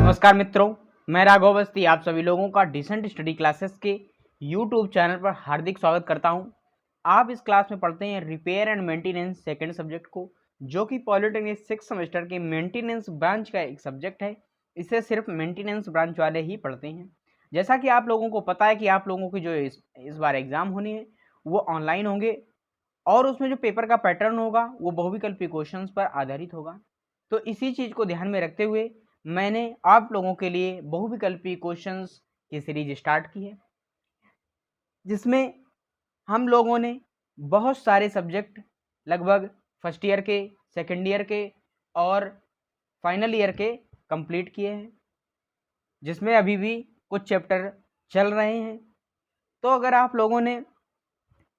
नमस्कार मित्रों, मैं राघव अवस्थी आप सभी लोगों का डिसेंट स्टडी क्लासेस के यूट्यूब चैनल पर हार्दिक स्वागत करता हूं। आप इस क्लास में पढ़ते हैं repair and maintenance second subject को, जो कि पॉलिटेक्निक 6 सेमेस्टर के मेंटेनेंस ब्रांच का एक सब्जेक्ट है। इसे सिर्फ मेंटेनेंस ब्रांच वाले ही पढ़ते हैं। जैसा कि आप लोगों को पता है कि आप लोगों की जो इस बार एग्जाम होनी है वो ऑनलाइन होंगे और उसमें जो पेपर का पैटर्न होगा वो बहुविकल्पी क्वेश्चंस पर आधारित होगा। तो इसी चीज़ को ध्यान में रखते हुए मैंने आप लोगों के लिए बहुविकल्पी क्वेश्चंस की सीरीज स्टार्ट की है, जिसमें हम लोगों ने बहुत सारे सब्जेक्ट लगभग फर्स्ट ईयर के, सेकेंड ईयर के और फाइनल ईयर के कंप्लीट किए हैं, जिसमें अभी भी कुछ चैप्टर चल रहे हैं। तो अगर आप लोगों ने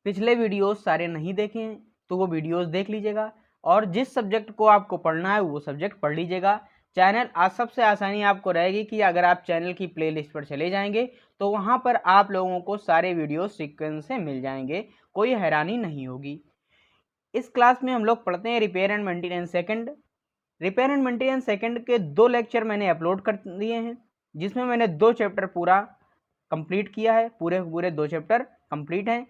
पिछले वीडियोस सारे नहीं देखे हैं तो वो वीडियोस देख लीजिएगा और जिस सब्जेक्ट को आपको पढ़ना है वो सब्जेक्ट पढ़ लीजिएगा। चैनल आज सबसे आसानी आपको रहेगी कि अगर आप चैनल की प्लेलिस्ट पर चले जाएंगे तो वहाँ पर आप लोगों को सारे वीडियो सीक्वेंस से मिल जाएंगे, कोई हैरानी नहीं होगी। इस क्लास में हम लोग पढ़ते हैं repair and maintenance second. Repair and maintenance second के 2 लेक्चर मैंने अपलोड कर दिए हैं, जिसमें मैंने 2 चैप्टर पूरा कंप्लीट किया है। पूरे 2 चैप्टर कंप्लीट हैं।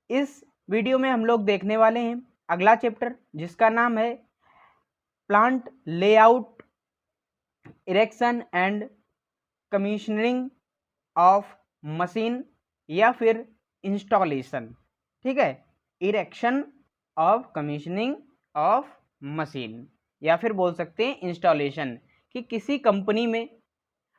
इस वीडियो में हम लोग देखने वाले हैं अगला चैप्टर, जिसका नाम है plant layout, erection and commissioning of machine या फिर इंस्टॉलेशन। ठीक है, erection of commissioning of machine या फिर बोल सकते हैं इंस्टॉलेशन, कि किसी कंपनी में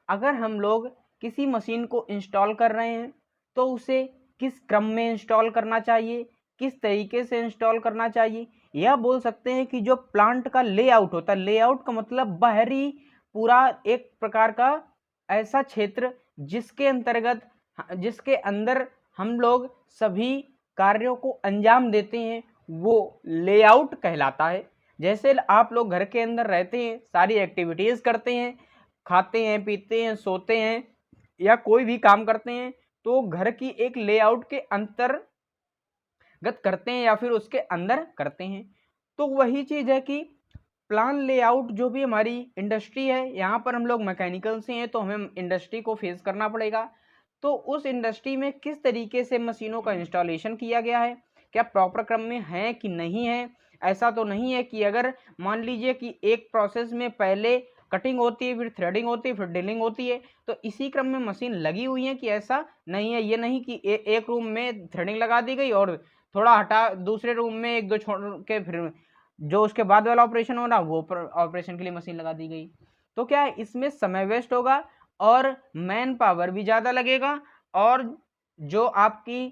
अगर हम लोग किसी मशीन को इंस्टॉल कर रहे हैं तो उसे किस क्रम में इंस्टॉल करना चाहिए, किस तरीके से इंस्टॉल करना चाहिए, या बोल सकते हैं कि जो प्लांट का लेआउट होता है, लेआउट का मतलब बाहरी पूरा एक प्रकार का ऐसा क्षेत्र जिसके अंदर हम लोग सभी कार्यों को अंजाम देते हैं, वो लेआउट कहलाता है। जैसे आप लोग घर के अंदर रहते हैं, सारी एक्टिविटीज़ करते हैं, खाते हैं, पीते हैं, सोते हैं या कोई भी काम करते हैं, तो घर की एक लेआउट के अंतर्गत करते हैं या फिर उसके अंदर करते हैं। तो वही चीज़ है कि प्लान लेआउट जो भी हमारी इंडस्ट्री है, यहाँ पर हम लोग मैकेनिकल से हैं तो हमें इंडस्ट्री को फेस करना पड़ेगा। तो उस इंडस्ट्री में किस तरीके से मशीनों का इंस्टॉलेशन किया गया है, क्या प्रॉपर क्रम में है कि नहीं है। ऐसा तो नहीं है कि अगर मान लीजिए कि एक प्रोसेस में पहले कटिंग होती है, फिर थ्रेडिंग होती है, फिर ड्रिलिंग होती है, तो इसी क्रम में मशीन लगी हुई है, कि ऐसा नहीं है। ये नहीं कि एक रूम में थ्रेडिंग लगा दी गई और थोड़ा हटा दूसरे रूम में एक दो छोड़ के फिर जो उसके बाद वाला ऑपरेशन हो रहा वो ऑपरेशन के लिए मशीन लगा दी गई। तो क्या है, इसमें समय वेस्ट होगा और मैन पावर भी ज़्यादा लगेगा और जो आपकी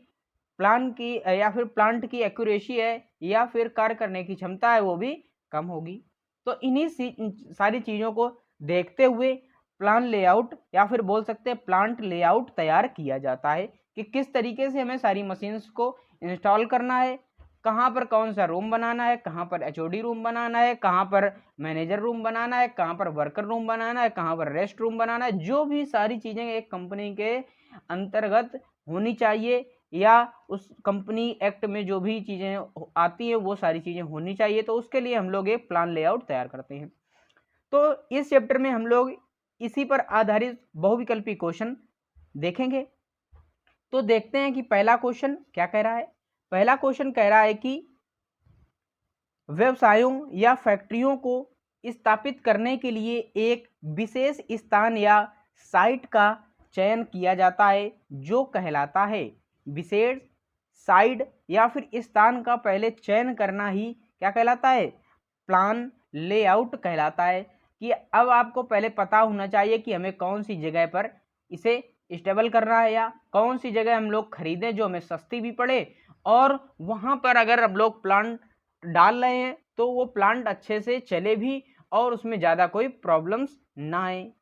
प्लान की या फिर प्लांट की एक्यूरेसी है या फिर कार्य करने की क्षमता है वो भी कम होगी। तो इन्हीं सारी चीज़ों को देखते हुए प्लान लेआउट या फिर बोल सकते हैं प्लांट लेआउट तैयार किया जाता है, कि किस तरीके से हमें सारी मशीन्स को इंस्टॉल करना है, कहाँ पर कौन सा रूम बनाना है, कहाँ पर एचओडी रूम बनाना है, कहाँ पर मैनेजर रूम बनाना है, कहाँ पर वर्कर रूम बनाना है, कहाँ पर रेस्ट रूम बनाना है। जो भी सारी चीज़ें एक कंपनी के अंतर्गत होनी चाहिए या उस कंपनी एक्ट में जो भी चीज़ें आती है वो सारी चीज़ें होनी चाहिए, तो उसके लिए हम लोग एक प्लान लेआउट तैयार करते हैं। तो इस चैप्टर में हम लोग इसी पर आधारित बहुविकल्पी क्वेश्चन देखेंगे। तो देखते हैं कि पहला क्वेश्चन क्या कह रहा है। पहला क्वेश्चन कह रहा है कि व्यवसायों या फैक्ट्रियों को स्थापित करने के लिए एक विशेष स्थान या साइट का चयन किया जाता है, जो कहलाता है विशेष साइट या फिर स्थान का पहले चयन करना ही क्या कहलाता है, प्लान लेआउट कहलाता है। कि अब आपको पहले पता होना चाहिए कि हमें कौन सी जगह पर इसे स्टेबल करना है या कौन सी जगह हम लोग खरीदें जो हमें सस्ती भी पड़े और वहाँ पर अगर हम लोग प्लांट डाल रहे हैं तो वो प्लांट अच्छे से चले भी और उसमें ज़्यादा कोई प्रॉब्लम्स ना आए।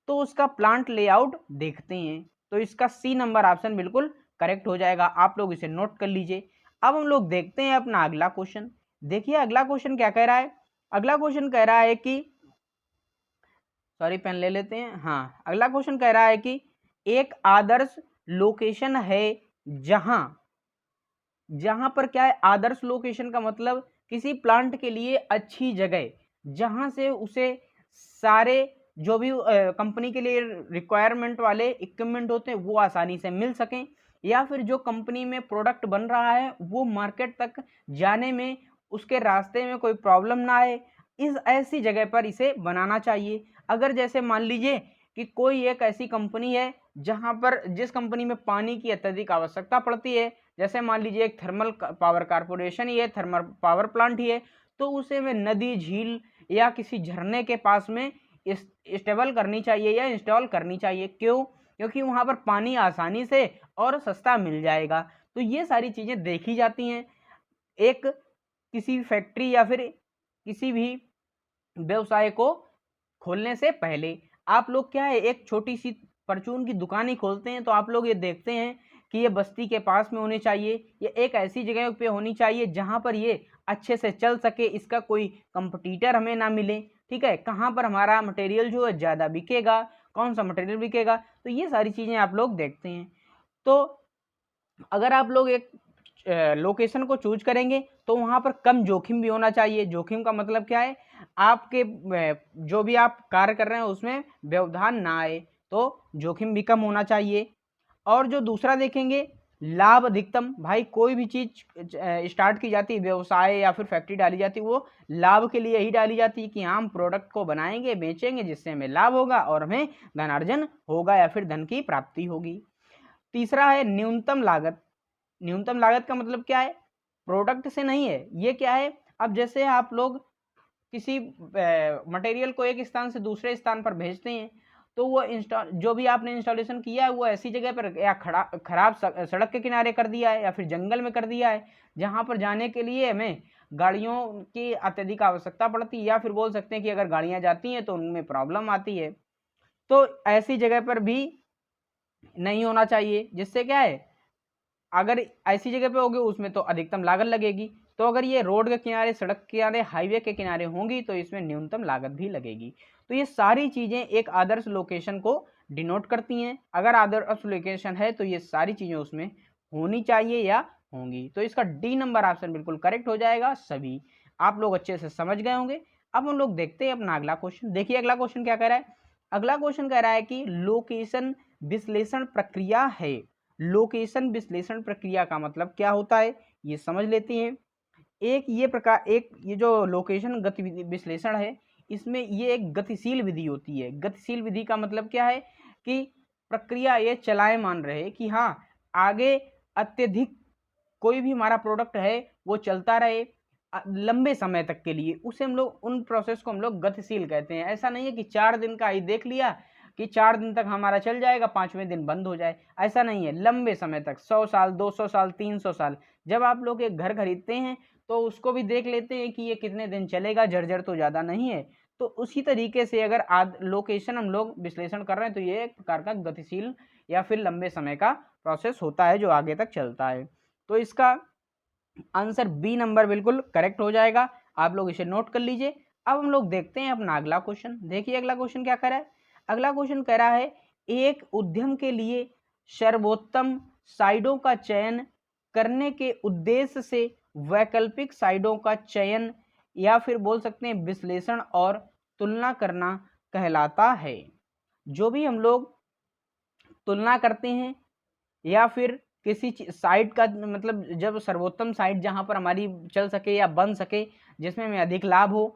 तो उसका प्लांट लेआउट देखते हैं। तो इसका सी नंबर ऑप्शन बिल्कुल करेक्ट हो जाएगा, आप लोग इसे नोट कर लीजिए। अब हम लोग देखते हैं अपना अगला क्वेश्चन। देखिए अगला क्वेश्चन क्या कह रहा है। अगला क्वेश्चन कह रहा है कि सॉरी पेन ले लेते हैं। हाँ, अगला क्वेश्चन कह रहा है कि एक आदर्श लोकेशन है जहां पर क्या है, आदर्श लोकेशन का मतलब किसी प्लांट के लिए अच्छी जगह जहां से उसे सारे जो भी कंपनी के लिए रिक्वायरमेंट वाले इक्विपमेंट होते हैं वो आसानी से मिल सकें, या फिर जो कंपनी में प्रोडक्ट बन रहा है वो मार्केट तक जाने में उसके रास्ते में कोई प्रॉब्लम ना आए, इस ऐसी जगह पर इसे बनाना चाहिए। अगर जैसे मान लीजिए कि कोई एक ऐसी कंपनी है जहां पर जिस कंपनी में पानी की अत्यधिक आवश्यकता पड़ती है, जैसे मान लीजिए एक थर्मल पावर कारपोरेशन ही है, थर्मल पावर प्लांट ही है, तो उसे में नदी, झील या किसी झरने के पास में स्टेबल करनी चाहिए या इंस्टॉल करनी चाहिए। क्यों? क्योंकि वहां पर पानी आसानी से और सस्ता मिल जाएगा। तो ये सारी चीजें देखी जाती हैं एक किसी फैक्ट्री या फिर किसी भी व्यवसाय को खोलने से पहले। आप लोग क्या है, एक छोटी सी परचून की दुकान ही खोलते हैं तो आप लोग ये देखते हैं कि ये बस्ती के पास में होनी चाहिए, या एक ऐसी जगह पे होनी चाहिए जहां पर ये अच्छे से चल सके, इसका कोई कंपटीटर हमें ना मिले। ठीक है, कहाँ पर हमारा मटेरियल जो है ज़्यादा बिकेगा, कौन सा मटेरियल बिकेगा, तो ये सारी चीज़ें आप लोग देखते हैं। तो अगर आप लोग एक लोकेशन को चूज करेंगे तो वहाँ पर कम जोखिम भी होना चाहिए। जोखिम का मतलब क्या है, आपके जो भी आप कार्य कर रहे हैं उसमें व्यवधान ना आए, तो जोखिम भी कम होना चाहिए। और जो दूसरा देखेंगे, लाभ अधिकतम। भाई कोई भी चीज स्टार्ट की जाती है, व्यवसाय या फिर फैक्ट्री डाली जाती है, वो लाभ के लिए ही डाली जाती है कि हम प्रोडक्ट को बनाएंगे, बेचेंगे, जिससे हमें लाभ होगा और हमें धनार्जन होगा या फिर धन की प्राप्ति होगी। तीसरा है न्यूनतम लागत। न्यूनतम लागत का मतलब क्या है, प्रोडक्ट से नहीं है, ये क्या है, अब जैसे आप लोग किसी मटेरियल को एक स्थान से दूसरे स्थान पर भेजते हैं, तो वो जो भी आपने इंस्टॉलेशन किया है वो ऐसी जगह पर या खराब सड़क के किनारे कर दिया है या फिर जंगल में कर दिया है जहां पर जाने के लिए हमें गाड़ियों की अत्यधिक आवश्यकता पड़ती है, या फिर बोल सकते हैं कि अगर गाड़ियां जाती हैं तो उनमें प्रॉब्लम आती है। तो ऐसी जगह पर भी नहीं होना चाहिए, जिससे क्या है, अगर ऐसी जगह पे होगी उसमें तो अधिकतम लागत लगेगी, तो अगर ये रोड के किनारे, सड़क के किनारे, हाईवे के किनारे होंगी तो इसमें न्यूनतम लागत भी लगेगी। तो ये सारी चीजें एक आदर्श लोकेशन को डिनोट करती हैं। अगर आदर्श लोकेशन है तो ये सारी चीजें उसमें होनी चाहिए या होंगी। तो इसका डी नंबर ऑप्शन बिल्कुल करेक्ट हो जाएगा। सभी आप लोग अच्छे से समझ गए होंगे। अब हम लोग देखते हैं अपना अगला क्वेश्चन। देखिए अगला क्वेश्चन क्या कह रहा है। अगला क्वेश्चन कह रहा है कि लोकेशन विश्लेषण प्रक्रिया है। लोकेशन विश्लेषण प्रक्रिया का मतलब क्या होता है ये समझ लेते हैं। एक ये जो लोकेशन गतिविधि विश्लेषण है, इसमें ये एक गतिशील विधि होती है। गतिशील विधि का मतलब क्या है कि प्रक्रिया ये चलायमान रहे, कि हाँ आगे अत्यधिक कोई भी हमारा प्रोडक्ट है वो चलता रहे लंबे समय तक के लिए, उसे हम लोग, उन प्रोसेस को हम लोग गतिशील कहते हैं। ऐसा नहीं है कि 4 दिन का ही देख लिया कि 4 दिन तक हमारा चल जाएगा, 5वें दिन बंद हो जाए, ऐसा नहीं है। लंबे समय तक 100 साल, 200 साल, 300 साल, जब आप लोग एक घर खरीदते हैं तो उसको भी देख लेते हैं कि ये कितने दिन चलेगा, जर्जर तो ज़्यादा नहीं है। तो उसी तरीके से अगर लोकेशन हम लोग विश्लेषण कर रहे हैं तो ये एक प्रकार का गतिशील या फिर लंबे समय का प्रोसेस होता है जो आगे तक चलता है। तो इसका आंसर बी नंबर बिल्कुल करेक्ट हो जाएगा। आप लोग इसे नोट कर लीजिए। अब हम लोग देखते हैं अपना अगला क्वेश्चन। देखिए अगला क्वेश्चन क्या कह रहा है। अगला क्वेश्चन कह रहा है एक उद्यम के लिए सर्वोत्तम साइडों का चयन करने के उद्देश्य से वैकल्पिक साइडों का चयन या फिर बोल सकते हैं विश्लेषण और तुलना करना कहलाता है। जो भी हम लोग तुलना करते हैं या फिर किसी साइट का मतलब जब सर्वोत्तम साइट जहां पर हमारी चल सके या बन सके, जिसमें हमें अधिक लाभ हो,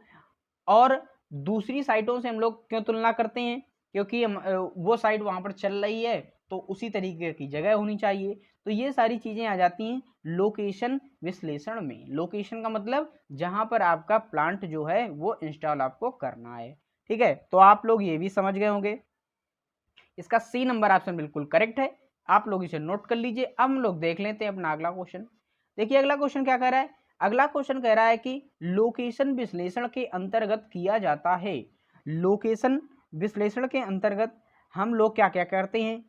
और दूसरी साइटों से हम लोग क्यों तुलना करते हैं, क्योंकि वो साइट वहां पर चल रही है तो उसी तरीके की जगह होनी चाहिए। तो ये सारी चीजें आ जाती हैं लोकेशन विश्लेषण में। लोकेशन का मतलब जहां पर आपका प्लांट जो है वो इंस्टॉल आपको करना है। ठीक है, तो आप लोग ये भी समझ गए होंगे। इसका सी नंबर ऑप्शन बिल्कुल करेक्ट है। आप लोग इसे नोट कर लीजिए। अब हम लोग देख लेते हैं अपना अगला क्वेश्चन। देखिए अगला क्वेश्चन क्या कह रहा है। अगला क्वेश्चन कह रहा है कि लोकेशन विश्लेषण के अंतर्गत किया जाता है। लोकेशन विश्लेषण के अंतर्गत हम लोग क्या क्या करते हैं।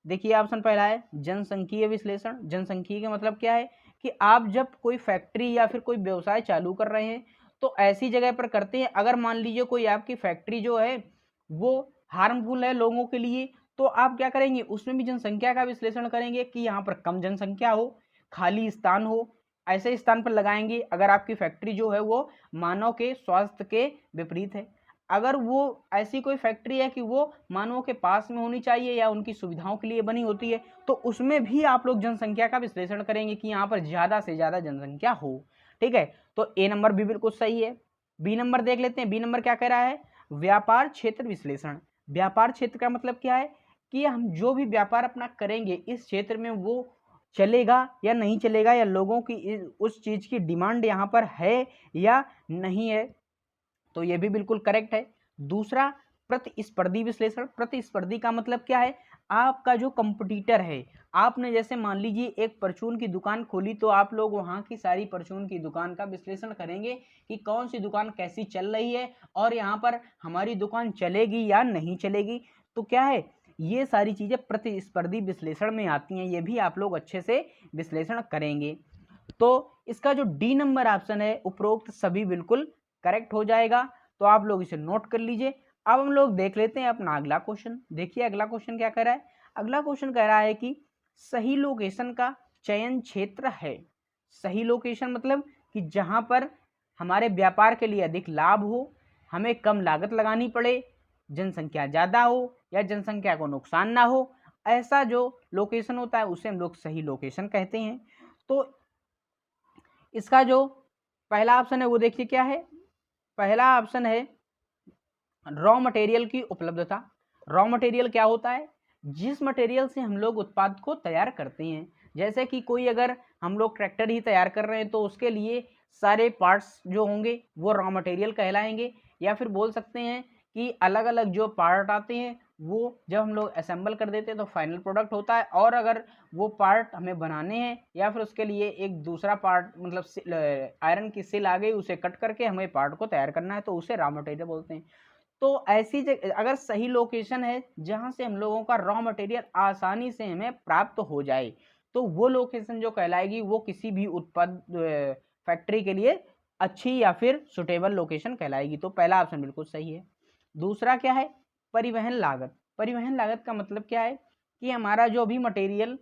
देखिए ऑप्शन पहला है जनसंख्यीय विश्लेषण। जनसंख्यीय का मतलब क्या है कि आप जब कोई फैक्ट्री या फिर कोई व्यवसाय चालू कर रहे हैं तो ऐसी जगह पर करते हैं, अगर मान लीजिए कोई आपकी फैक्ट्री जो है वो हार्मफुल है लोगों के लिए, तो आप क्या करेंगे, उसमें भी जनसंख्या का विश्लेषण करेंगे कि यहाँ पर कम जनसंख्या हो, खाली स्थान हो, ऐसे स्थान पर लगाएंगे अगर आपकी फैक्ट्री जो है वो मानव के स्वास्थ्य के विपरीत है। अगर वो ऐसी कोई फैक्ट्री है कि वो मानवों के पास में होनी चाहिए या उनकी सुविधाओं के लिए बनी होती है, तो उसमें भी आप लोग जनसंख्या का विश्लेषण करेंगे कि यहाँ पर ज़्यादा से ज़्यादा जनसंख्या हो। ठीक है, तो ए नंबर भी बिल्कुल सही है। बी नंबर देख लेते हैं। बी नंबर क्या कह रहा है? व्यापार क्षेत्र विश्लेषण। व्यापार क्षेत्र का मतलब क्या है कि हम जो भी व्यापार अपना करेंगे इस क्षेत्र में वो चलेगा या नहीं चलेगा, या लोगों की उस चीज़ की डिमांड यहाँ पर है या नहीं है। तो ये भी बिल्कुल करेक्ट है। दूसरा, प्रतिस्पर्धी विश्लेषण। प्रतिस्पर्धी का मतलब क्या है? आपका जो कंपटीटर है, आपने जैसे मान लीजिए एक परचून की दुकान खोली, तो आप लोग वहाँ की सारी परचून की दुकान का विश्लेषण करेंगे कि कौन सी दुकान कैसी चल रही है और यहाँ पर हमारी दुकान चलेगी या नहीं चलेगी। तो क्या है, ये सारी चीज़ें प्रतिस्पर्धी विश्लेषण में आती हैं, ये भी आप लोग अच्छे से विश्लेषण करेंगे। तो इसका जो डी नंबर ऑप्शन है, उपरोक्त सभी बिल्कुल करेक्ट हो जाएगा। तो आप लोग इसे नोट कर लीजिए। अब हम लोग देख लेते हैं अपना अगला क्वेश्चन। देखिए अगला क्वेश्चन क्या कह रहा है। अगला क्वेश्चन कह रहा है कि सही लोकेशन का चयन क्षेत्र है। सही लोकेशन मतलब कि जहां पर हमारे व्यापार के लिए अधिक लाभ हो, हमें कम लागत लगानी पड़े, जनसंख्या ज़्यादा हो या जनसंख्या को नुकसान ना हो, ऐसा जो लोकेशन होता है उसे हम लोग सही लोकेशन कहते हैं। तो इसका जो पहला ऑप्शन है वो देखिए क्या है। पहला ऑप्शन है रॉ मटेरियल की उपलब्धता। रॉ मटेरियल क्या होता है? जिस मटेरियल से हम लोग उत्पाद को तैयार करते हैं। जैसे कि कोई अगर हम लोग ट्रैक्टर ही तैयार कर रहे हैं तो उसके लिए सारे पार्ट्स जो होंगे वो रॉ मटेरियल कहलाएंगे, या फिर बोल सकते हैं कि अलग अलग जो पार्ट आते हैं वो जब हम लोग असेंबल कर देते हैं तो फाइनल प्रोडक्ट होता है। और अगर वो पार्ट हमें बनाने हैं या फिर उसके लिए एक दूसरा पार्ट मतलब आयरन की सिल आ गई, उसे कट करके हमें पार्ट को तैयार करना है, तो उसे रॉ मटेरियल बोलते हैं। तो ऐसी जगह अगर सही लोकेशन है जहां से हम लोगों का रॉ मटेरियल आसानी से हमें प्राप्त हो जाए, तो वो लोकेशन जो कहलाएगी वो किसी भी उत्पाद फैक्ट्री के लिए अच्छी या फिर सुटेबल लोकेशन कहलाएगी। तो पहला ऑप्शन बिल्कुल सही है। दूसरा क्या है? परिवहन लागत। परिवहन लागत का मतलब क्या है कि हमारा जो भी मटेरियल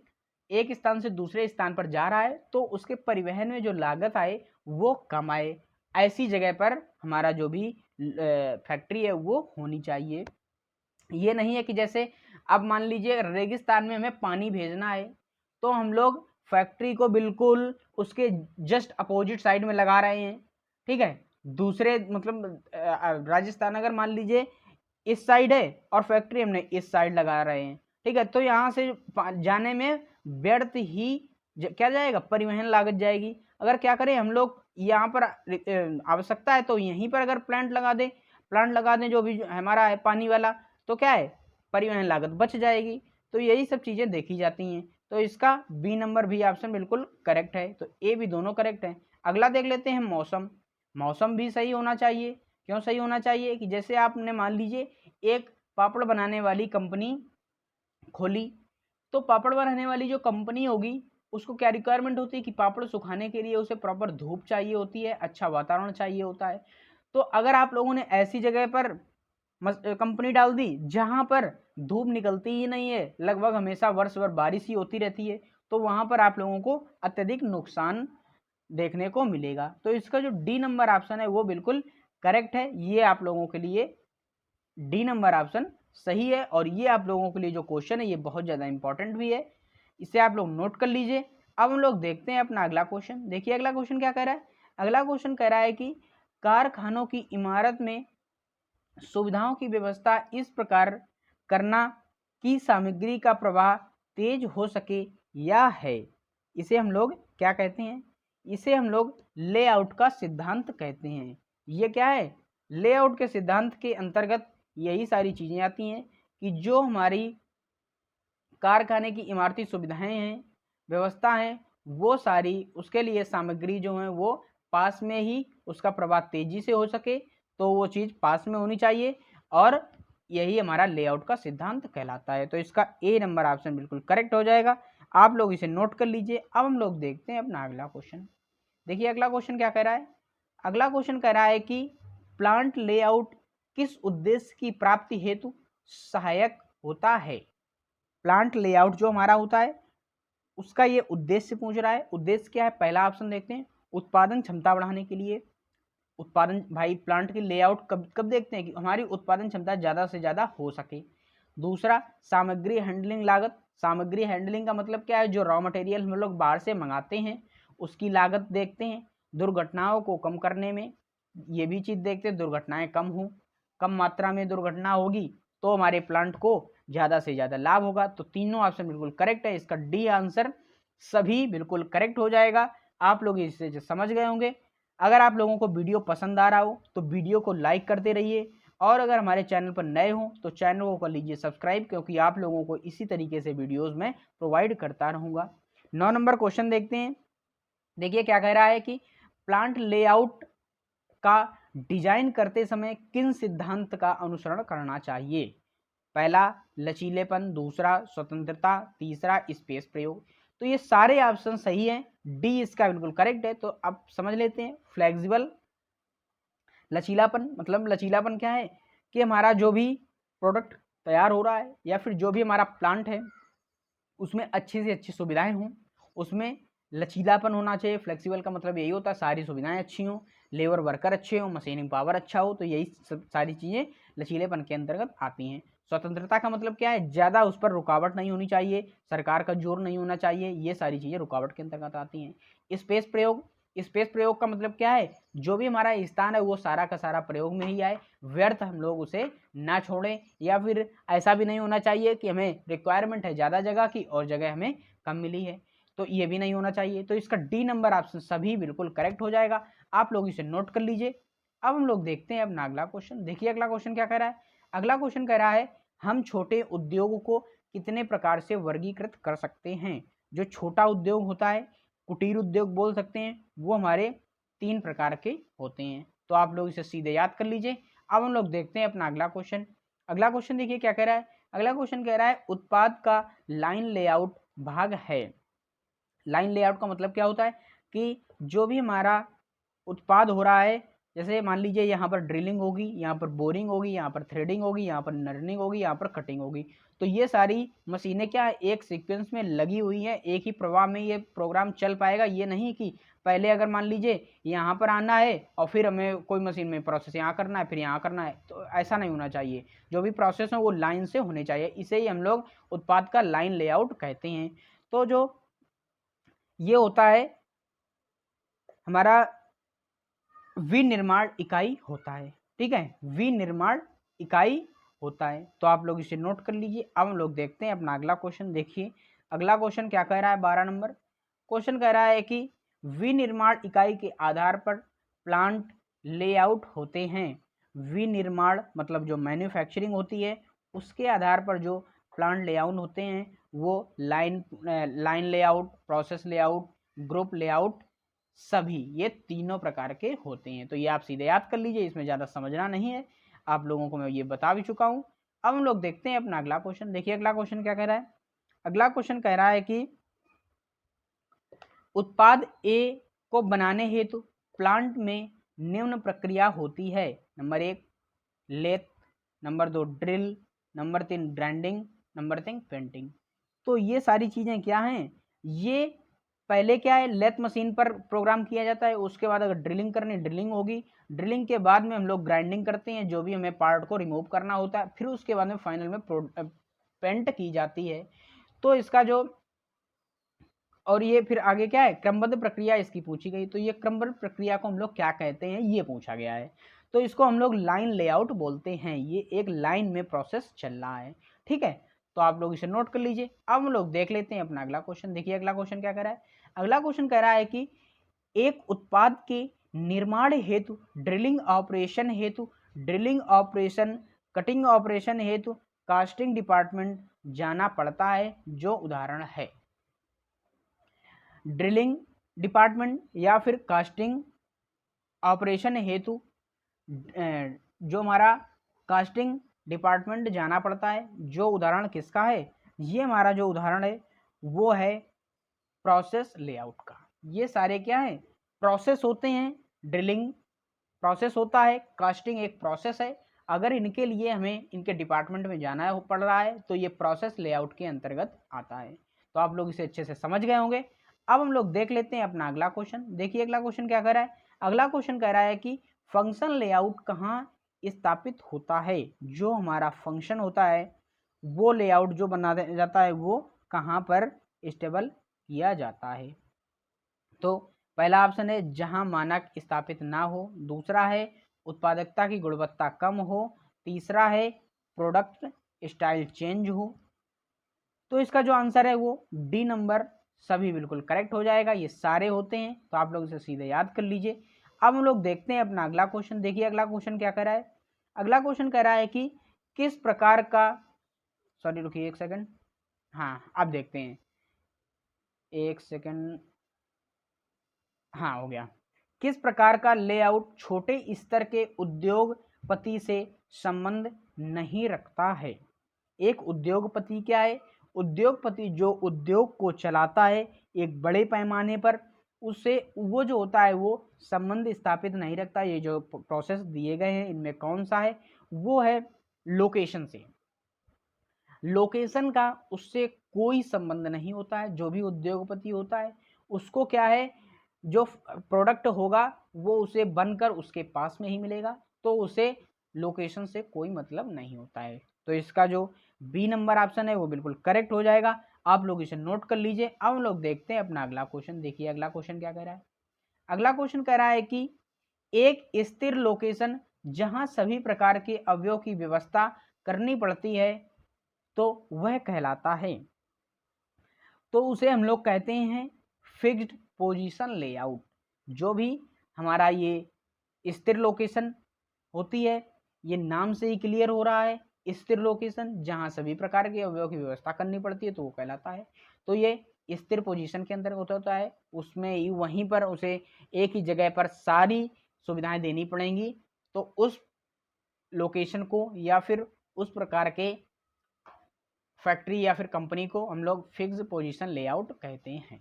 एक स्थान से दूसरे स्थान पर जा रहा है तो उसके परिवहन में जो लागत आए वो कम आए, ऐसी जगह पर हमारा जो भी फैक्ट्री है वो होनी चाहिए। ये नहीं है कि जैसे अब मान लीजिए रेगिस्तान में हमें पानी भेजना है तो हम लोग फैक्ट्री को बिल्कुल उसके जस्ट अपोजिट साइड में लगा रहे हैं। ठीक है, दूसरे मतलब राजस्थान अगर मान लीजिए इस साइड है और फैक्ट्री हमने इस साइड लगा रहे हैं। ठीक है, तो यहाँ से जाने में व्यर्थ ही क्या जाएगा? परिवहन लागत जाएगी। अगर क्या करें हम लोग यहाँ पर आवश्यकता है तो यहीं पर अगर प्लांट लगा दें जो भी हमारा है पानी वाला, तो क्या है? परिवहन लागत बच जाएगी। तो यही सब चीज़ें देखी जाती हैं। तो इसका बी नंबर भी ऑप्शन बिल्कुल करेक्ट है। तो ए भी दोनों करेक्ट है। अगला देख लेते हैं मौसम। मौसम भी सही होना चाहिए। क्यों सही होना चाहिए? कि जैसे आपने मान लीजिए एक पापड़ बनाने वाली कंपनी खोली, तो पापड़ बनाने वाली जो कंपनी होगी उसको क्या रिक्वायरमेंट होती है कि पापड़ सुखाने के लिए उसे प्रॉपर धूप चाहिए होती है, अच्छा वातावरण चाहिए होता है। तो अगर आप लोगों ने ऐसी जगह पर कंपनी डाल दी जहां पर धूप निकलती ही नहीं है, लगभग हमेशा वर्ष भर बारिश ही होती रहती है, तो वहां पर आप लोगों को अत्यधिक नुकसान देखने को मिलेगा। तो इसका जो डी नंबर ऑप्शन है वो बिल्कुल करेक्ट है। ये आप लोगों के लिए डी नंबर ऑप्शन सही है। और ये आप लोगों के लिए जो क्वेश्चन है ये बहुत ज़्यादा इंपॉर्टेंट भी है, इसे आप लोग नोट कर लीजिए। अब हम लोग देखते हैं अपना अगला क्वेश्चन। देखिए अगला क्वेश्चन क्या कह रहा है। अगला क्वेश्चन कह रहा है कि कारखानों की इमारत में सुविधाओं की व्यवस्था इस प्रकार करना कि सामग्री का प्रवाह तेज हो सके या है, इसे हम लोग क्या कहते हैं? इसे हम लोग लेआउट का सिद्धांत कहते हैं। ये क्या है? लेआउट के सिद्धांत के अंतर्गत यही सारी चीज़ें आती हैं कि जो हमारी कारखाने की इमारती सुविधाएं हैं, व्यवस्था हैं, वो सारी उसके लिए सामग्री जो है वो पास में ही उसका प्रवाह तेजी से हो सके, तो वो चीज़ पास में होनी चाहिए। और यही हमारा लेआउट का सिद्धांत कहलाता है। तो इसका ए नंबर ऑप्शन बिल्कुल करेक्ट हो जाएगा। आप लोग इसे नोट कर लीजिए। अब हम लोग देखते हैं अपना अगला क्वेश्चन। देखिए अगला क्वेश्चन क्या कह रहा है। अगला क्वेश्चन कह रहा है कि प्लांट लेआउट किस उद्देश्य की प्राप्ति हेतु सहायक होता है। प्लांट लेआउट जो हमारा होता है उसका ये उद्देश्य पूछ रहा है। उद्देश्य क्या है? पहला ऑप्शन देखते हैं, उत्पादन क्षमता बढ़ाने के लिए। उत्पादन, भाई प्लांट की लेआउट कब कब देखते हैं कि हमारी उत्पादन क्षमता ज़्यादा से ज़्यादा हो सके। दूसरा, सामग्री हैंडलिंग लागत। सामग्री हैंडलिंग का मतलब क्या है, जो रॉ मटेरियल हम लोग बाहर से मंगाते हैं उसकी लागत देखते हैं। दुर्घटनाओं को कम करने में ये भी चीज़ देखते हैं, दुर्घटनाएं कम हों, कम मात्रा में दुर्घटना होगी तो हमारे प्लांट को ज़्यादा से ज़्यादा लाभ होगा। तो तीनों ऑप्शन बिल्कुल करेक्ट है, इसका डी आंसर सभी बिल्कुल करेक्ट हो जाएगा। आप लोग इससे समझ गए होंगे। अगर आप लोगों को वीडियो पसंद आ रहा हो तो वीडियो को लाइक करते रहिए, और अगर हमारे चैनल पर नए हो तो चैनल को कर लीजिए सब्सक्राइब, क्योंकि आप लोगों को इसी तरीके से वीडियोस में प्रोवाइड करता रहूँगा। 9 नंबर क्वेश्चन देखते हैं। देखिए क्या कह रहा है कि प्लांट लेआउट का डिजाइन करते समय किन सिद्धांत का अनुसरण करना चाहिए। पहला लचीलेपन, दूसरा स्वतंत्रता, तीसरा स्पेस प्रयोग। तो ये सारे ऑप्शन सही हैं, डी इसका बिल्कुल करेक्ट है। तो अब समझ लेते हैं। फ्लेक्सिबल, लचीलापन, मतलब लचीलापन क्या है कि हमारा जो भी प्रोडक्ट तैयार हो रहा है या फिर जो भी हमारा प्लांट है उसमें अच्छी से अच्छी सुविधाएं हों, उसमें लचीलापन होना चाहिए। फ्लेक्सिबल का मतलब यही होता है सारी सुविधाएं अच्छी हों, लेबर वर्कर अच्छे हों, मशीनिंग पावर अच्छा हो, तो यही सब सारी चीज़ें लचीलेपन के अंतर्गत आती हैं। स्वतंत्रता का मतलब क्या है, ज़्यादा उस पर रुकावट नहीं होनी चाहिए, सरकार का जोर नहीं होना चाहिए, ये सारी चीज़ें रुकावट के अंतर्गत आती हैं। स्पेस प्रयोग, स्पेस प्रयोग का मतलब क्या है, जो भी हमारा स्थान है वो सारा का सारा प्रयोग में ही आए, व्यर्थ हम लोग उसे ना छोड़ें, या फिर ऐसा भी नहीं होना चाहिए कि हमें रिक्वायरमेंट है ज़्यादा जगह की और जगह हमें कम मिली है, तो ये भी नहीं होना चाहिए। तो इसका डी नंबर ऑप्शन सभी बिल्कुल करेक्ट हो जाएगा। आप लोग इसे नोट कर लीजिए। अब हम लोग देखते हैं अपना अगला क्वेश्चन। देखिए अगला क्वेश्चन क्या कह रहा है। अगला क्वेश्चन कह रहा है हम छोटे उद्योग को कितने प्रकार से वर्गीकृत कर सकते हैं। जो छोटा उद्योग होता है, कुटीर उद्योग बोल सकते हैं, वो हमारे 3 प्रकार के होते हैं। तो आप लोग इसे सीधे याद कर लीजिए। अब हम लोग देखते हैं अपना अगला क्वेश्चन। अगला क्वेश्चन देखिए क्या कह रहा है। अगला क्वेश्चन कह रहा है उत्पाद का लाइन लेआउट भाग है। लाइन लेआउट का मतलब क्या होता है कि जो भी हमारा उत्पाद हो रहा है, जैसे मान लीजिए यहाँ पर ड्रिलिंग होगी, यहाँ पर बोरिंग होगी, यहाँ पर थ्रेडिंग होगी, यहाँ पर नर्निंग होगी, यहाँ पर कटिंग होगी, तो ये सारी मशीनें क्या है एक सीक्वेंस में लगी हुई हैं, एक ही प्रवाह में ये प्रोग्राम चल पाएगा। ये नहीं कि पहले अगर मान लीजिए यहाँ पर आना है और फिर हमें कोई मशीन में प्रोसेस यहाँ करना है फिर यहाँ करना है, तो ऐसा नहीं होना चाहिए। जो भी प्रोसेस है वो लाइन से होने चाहिए, इसे ही हम लोग उत्पाद का लाइन लेआउट कहते हैं। तो जो ये होता है हमारा विनिर्माण इकाई होता है, ठीक है, विनिर्माण इकाई होता है। तो आप लोग इसे नोट कर लीजिए। अब हम लोग देखते हैं अपना अगला क्वेश्चन। देखिए अगला क्वेश्चन क्या कह रहा है। 12 नंबर क्वेश्चन कह रहा है कि विनिर्माण इकाई के आधार पर प्लांट लेआउट होते हैं। विनिर्माण मतलब जो मैन्युफैक्चरिंग होती है उसके आधार पर जो प्लांट लेआउट होते हैं वो line layout, process layout, group layout, सभी ये तीनों प्रकार के होते हैं। तो ये आप सीधे याद कर लीजिए, इसमें ज़्यादा समझना नहीं है, आप लोगों को मैं ये बता भी चुका हूँ। अब हम लोग देखते हैं अपना अगला क्वेश्चन। देखिए अगला क्वेश्चन क्या कह रहा है। अगला क्वेश्चन कह रहा है कि उत्पाद ए को बनाने हेतु प्लांट में निम्न प्रक्रिया होती है। Number 1 lathe, number 2 drill, number 3 grinding, number 3 painting. तो ये सारी चीज़ें क्या हैं, ये पहले क्या है लेथ मशीन पर प्रोग्राम किया जाता है, उसके बाद अगर ड्रिलिंग करनी ड्रिलिंग होगी, ड्रिलिंग के बाद में हम लोग ग्राइंडिंग करते हैं जो भी हमें पार्ट को रिमूव करना होता है, फिर उसके बाद में फाइनल में पेंट की जाती है। तो इसका जो और ये फिर आगे क्या है क्रमबद्ध प्रक्रिया इसकी पूछी गई, तो ये क्रमबद्ध प्रक्रिया को हम लोग क्या कहते हैं ये पूछा गया है। तो इसको हम लोग लाइन लेआउट बोलते हैं, ये एक लाइन में प्रोसेस चल रहा है, ठीक है। तो आप लोग इसे नोट कर लीजिए। अब हम लोग देख लेते हैं अपना अगला क्वेश्चन। देखिए अगला क्वेश्चन क्या कह रहा है। अगला क्वेश्चन कह रहा है कि एक उत्पाद के निर्माण हेतु ड्रिलिंग ऑपरेशन हेतु ड्रिलिंग ऑपरेशन, कटिंग ऑपरेशन हेतु कास्टिंग डिपार्टमेंट जाना पड़ता है। जो उदाहरण है ड्रिलिंग डिपार्टमेंट या फिर कास्टिंग ऑपरेशन हेतु जो हमारा कास्टिंग डिपार्टमेंट जाना पड़ता है, जो उदाहरण किसका है, ये हमारा जो उदाहरण है वो है प्रोसेस लेआउट का। ये सारे क्या है प्रोसेस होते हैं, ड्रिलिंग प्रोसेस होता है, कास्टिंग एक प्रोसेस है। अगर इनके लिए हमें इनके डिपार्टमेंट में जाना पड़ रहा है तो ये प्रोसेस लेआउट के अंतर्गत आता है। तो आप लोग इसे अच्छे से समझ गए होंगे। अब हम लोग देख लेते हैं अपना अगला क्वेश्चन। देखिए अगला क्वेश्चन क्या कह रहा है। अगला क्वेश्चन कह रहा है कि फंक्शन लेआउट कहाँ स्थापित होता है, जो हमारा फंक्शन होता है वो लेआउट जो बना जाता है वो कहाँ पर स्टेबल किया जाता है। तो पहला ऑप्शन है जहां मानक स्थापित ना हो, दूसरा है उत्पादकता की गुणवत्ता कम हो, तीसरा है प्रोडक्ट स्टाइल चेंज हो। तो इसका जो आंसर है वो डी नंबर सभी बिल्कुल करेक्ट हो जाएगा, ये सारे होते हैं। तो आप लोग इसे सीधे याद कर लीजिए। अब हम लोग देखते हैं अपना अगला क्वेश्चन। देखिए अगला क्वेश्चन क्या कह रहा है। अगला क्वेश्चन कह रहा है कि किस प्रकार का, सॉरी रुकिए एक सेकंड, हाँ अब देखते हैं, एक सेकंड, हाँ हो गया। किस प्रकार का लेआउट छोटे स्तर के उद्योगपति से संबंध नहीं रखता है। एक उद्योगपति क्या है, उद्योगपति जो उद्योग को चलाता है एक बड़े पैमाने पर, उससे वो जो होता है वो संबंध स्थापित नहीं रखता। ये जो प्रोसेस दिए गए हैं इनमें कौन सा है, वो है लोकेशन से। लोकेशन का उससे कोई संबंध नहीं होता है। जो भी उद्योगपति होता है उसको क्या है, जो प्रोडक्ट होगा वो उसे बनकर उसके पास में ही मिलेगा, तो उसे लोकेशन से कोई मतलब नहीं होता है। तो इसका जो बी नंबर ऑप्शन है वो बिल्कुल करेक्ट हो जाएगा। आप लोग इसे नोट कर लीजिए। अब हम लोग देखते हैं अपना अगला क्वेश्चन। देखिए अगला क्वेश्चन क्या कह रहा है। अगला क्वेश्चन कह रहा है कि एक स्थिर लोकेशन जहां सभी प्रकार के अवयव की व्यवस्था करनी पड़ती है तो वह कहलाता है, तो उसे हम लोग कहते हैं फिक्स्ड पोजीशन लेआउट। जो भी हमारा ये स्थिर लोकेशन होती है, ये नाम से ही क्लियर हो रहा है, स्थिर लोकेशन जहां सभी प्रकार के अवयव की व्यवस्था करनी पड़ती है तो वो कहलाता है। तो ये स्थिर पोजीशन के अंतर्गत होता है, उसमें वहीं पर उसे एक ही जगह पर सारी सुविधाएं देनी पड़ेंगी, तो उस लोकेशन को या फिर उस प्रकार के फैक्ट्री या फिर कंपनी को हम लोग फिक्स पोजीशन लेआउट कहते हैं।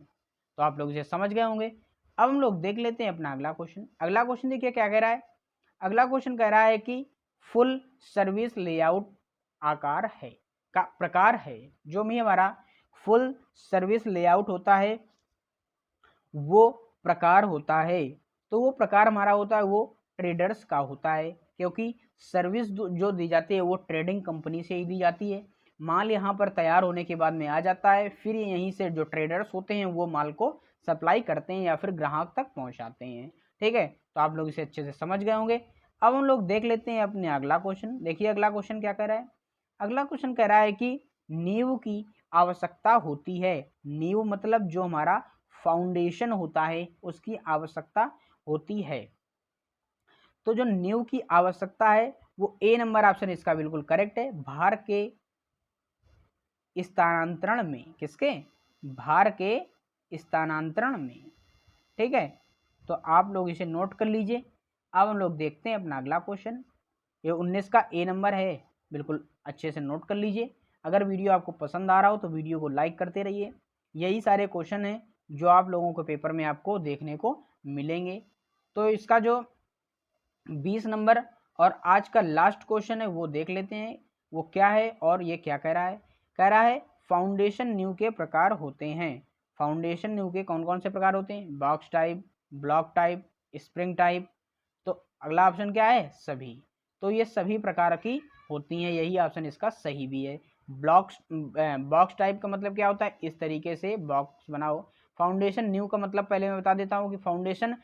तो आप लोग इसे समझ गए होंगे। अब हम लोग देख लेते हैं अपना अगला क्वेश्चन। अगला क्वेश्चन देखिए क्या कह रहा है। अगला क्वेश्चन कह रहा है कि फुल सर्विस लेआउट आकार है का प्रकार है। जो भी हमारा फुल सर्विस लेआउट होता है वो प्रकार होता है, तो वो प्रकार हमारा होता है वो ट्रेडर्स का होता है, क्योंकि सर्विस जो दी जाती है वो ट्रेडिंग कंपनी से ही दी जाती है। माल यहाँ पर तैयार होने के बाद में आ जाता है, फिर यहीं से जो ट्रेडर्स होते हैं वो माल को सप्लाई करते हैं या फिर ग्राहक तक पहुँचाते हैं। ठीक है, तो आप लोग इसे अच्छे से समझ गए होंगे। अब हम लोग देख लेते हैं अपने अगला क्वेश्चन। देखिए अगला क्वेश्चन क्या कह रहा है। अगला क्वेश्चन कह रहा है कि नींव की आवश्यकता होती है। नींव मतलब जो हमारा फाउंडेशन होता है उसकी आवश्यकता होती है। तो जो नींव की आवश्यकता है वो ए नंबर ऑप्शन इसका बिल्कुल करेक्ट है। भार के स्थानांतरण में, किसके, भार के स्थानांतरण में। ठीक है, तो आप लोग इसे नोट कर लीजिए। अब हम लोग देखते हैं अपना अगला क्वेश्चन। ये 19 का ए नंबर है, बिल्कुल अच्छे से नोट कर लीजिए। अगर वीडियो आपको पसंद आ रहा हो तो वीडियो को लाइक करते रहिए। यही सारे क्वेश्चन हैं जो आप लोगों को पेपर में आपको देखने को मिलेंगे। तो इसका जो 20 नंबर और आज का लास्ट क्वेश्चन है वो देख लेते हैं वो क्या है और ये क्या कह रहा है। कह रहा है फाउंडेशन न्यू के प्रकार होते हैं। फाउंडेशन न्यू के कौन कौन से प्रकार होते हैं, box type, block type, spring type. तो अगला ऑप्शन क्या है, सभी। तो ये सभी प्रकार की होती हैं, यही ऑप्शन इसका सही भी है। बॉक्स टाइप का मतलब क्या होता है, इस तरीके से बॉक्स बनाओ। फाउंडेशन न्यू का मतलब पहले मैं बता देता हूँ कि फाउंडेशन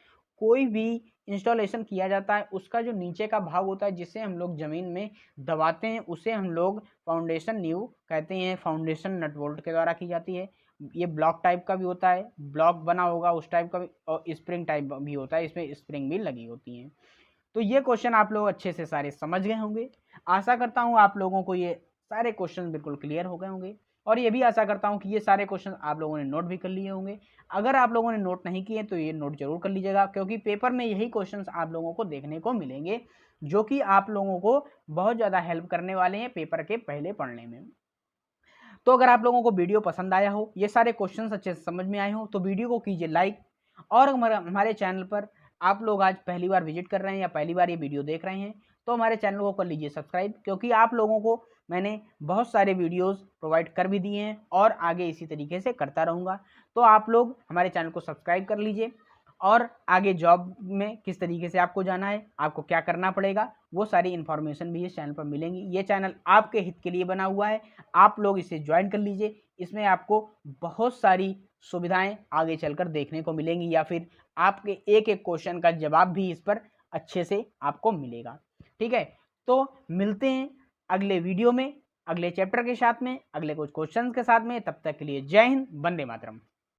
कोई भी इंस्टॉलेशन किया जाता है उसका जो नीचे का भाग होता है जिसे हम लोग ज़मीन में दबाते हैं उसे हम लोग फाउंडेशन न्यू कहते हैं। फाउंडेशन नट बोल्ट के द्वारा की जाती है। ये ब्लॉक टाइप का भी होता है, ब्लॉक बना होगा उस टाइप का भी, और स्प्रिंग टाइप भी होता है, इसमें स्प्रिंग भी लगी होती हैं। तो ये क्वेश्चन आप लोग अच्छे से सारे समझ गए होंगे। आशा करता हूँ आप लोगों को ये सारे क्वेश्चन बिल्कुल क्लियर हो गए होंगे, और ये भी आशा करता हूँ कि ये सारे क्वेश्चन आप लोगों ने नोट भी कर लिए होंगे। अगर आप लोगों ने नोट नहीं किए तो ये नोट जरूर कर लीजिएगा, क्योंकि पेपर में यही क्वेश्चंस आप लोगों को देखने को मिलेंगे जो कि आप लोगों को बहुत ज़्यादा हेल्प करने वाले हैं पेपर के पहले पढ़ने में। तो अगर आप लोगों को वीडियो पसंद आया हो, ये सारे क्वेश्चंस अच्छे से समझ में आए हो, तो वीडियो को कीजिए लाइक। और हमारे चैनल पर आप लोग आज पहली बार विजिट कर रहे हैं या पहली बार ये वीडियो देख रहे हैं तो हमारे चैनल को कर लीजिए सब्सक्राइब, क्योंकि आप लोगों को मैंने बहुत सारे वीडियोस प्रोवाइड कर भी दिए हैं और आगे इसी तरीके से करता रहूँगा। तो आप लोग हमारे चैनल को सब्सक्राइब कर लीजिए और आगे जॉब में किस तरीके से आपको जाना है, आपको क्या करना पड़ेगा, वो सारी इन्फॉर्मेशन भी इस चैनल पर मिलेंगी। ये चैनल आपके हित के लिए बना हुआ है, आप लोग इसे ज्वाइन कर लीजिए। इसमें आपको बहुत सारी सुविधाएं आगे चलकर देखने को मिलेंगी, या फिर आपके एक एक क्वेश्चन का जवाब भी इस पर अच्छे से आपको मिलेगा। ठीक है, तो मिलते हैं अगले वीडियो में, अगले चैप्टर के साथ में, अगले कुछ क्वेश्चंस के साथ में। तब तक के लिए जय हिंद, वंदे मातरम।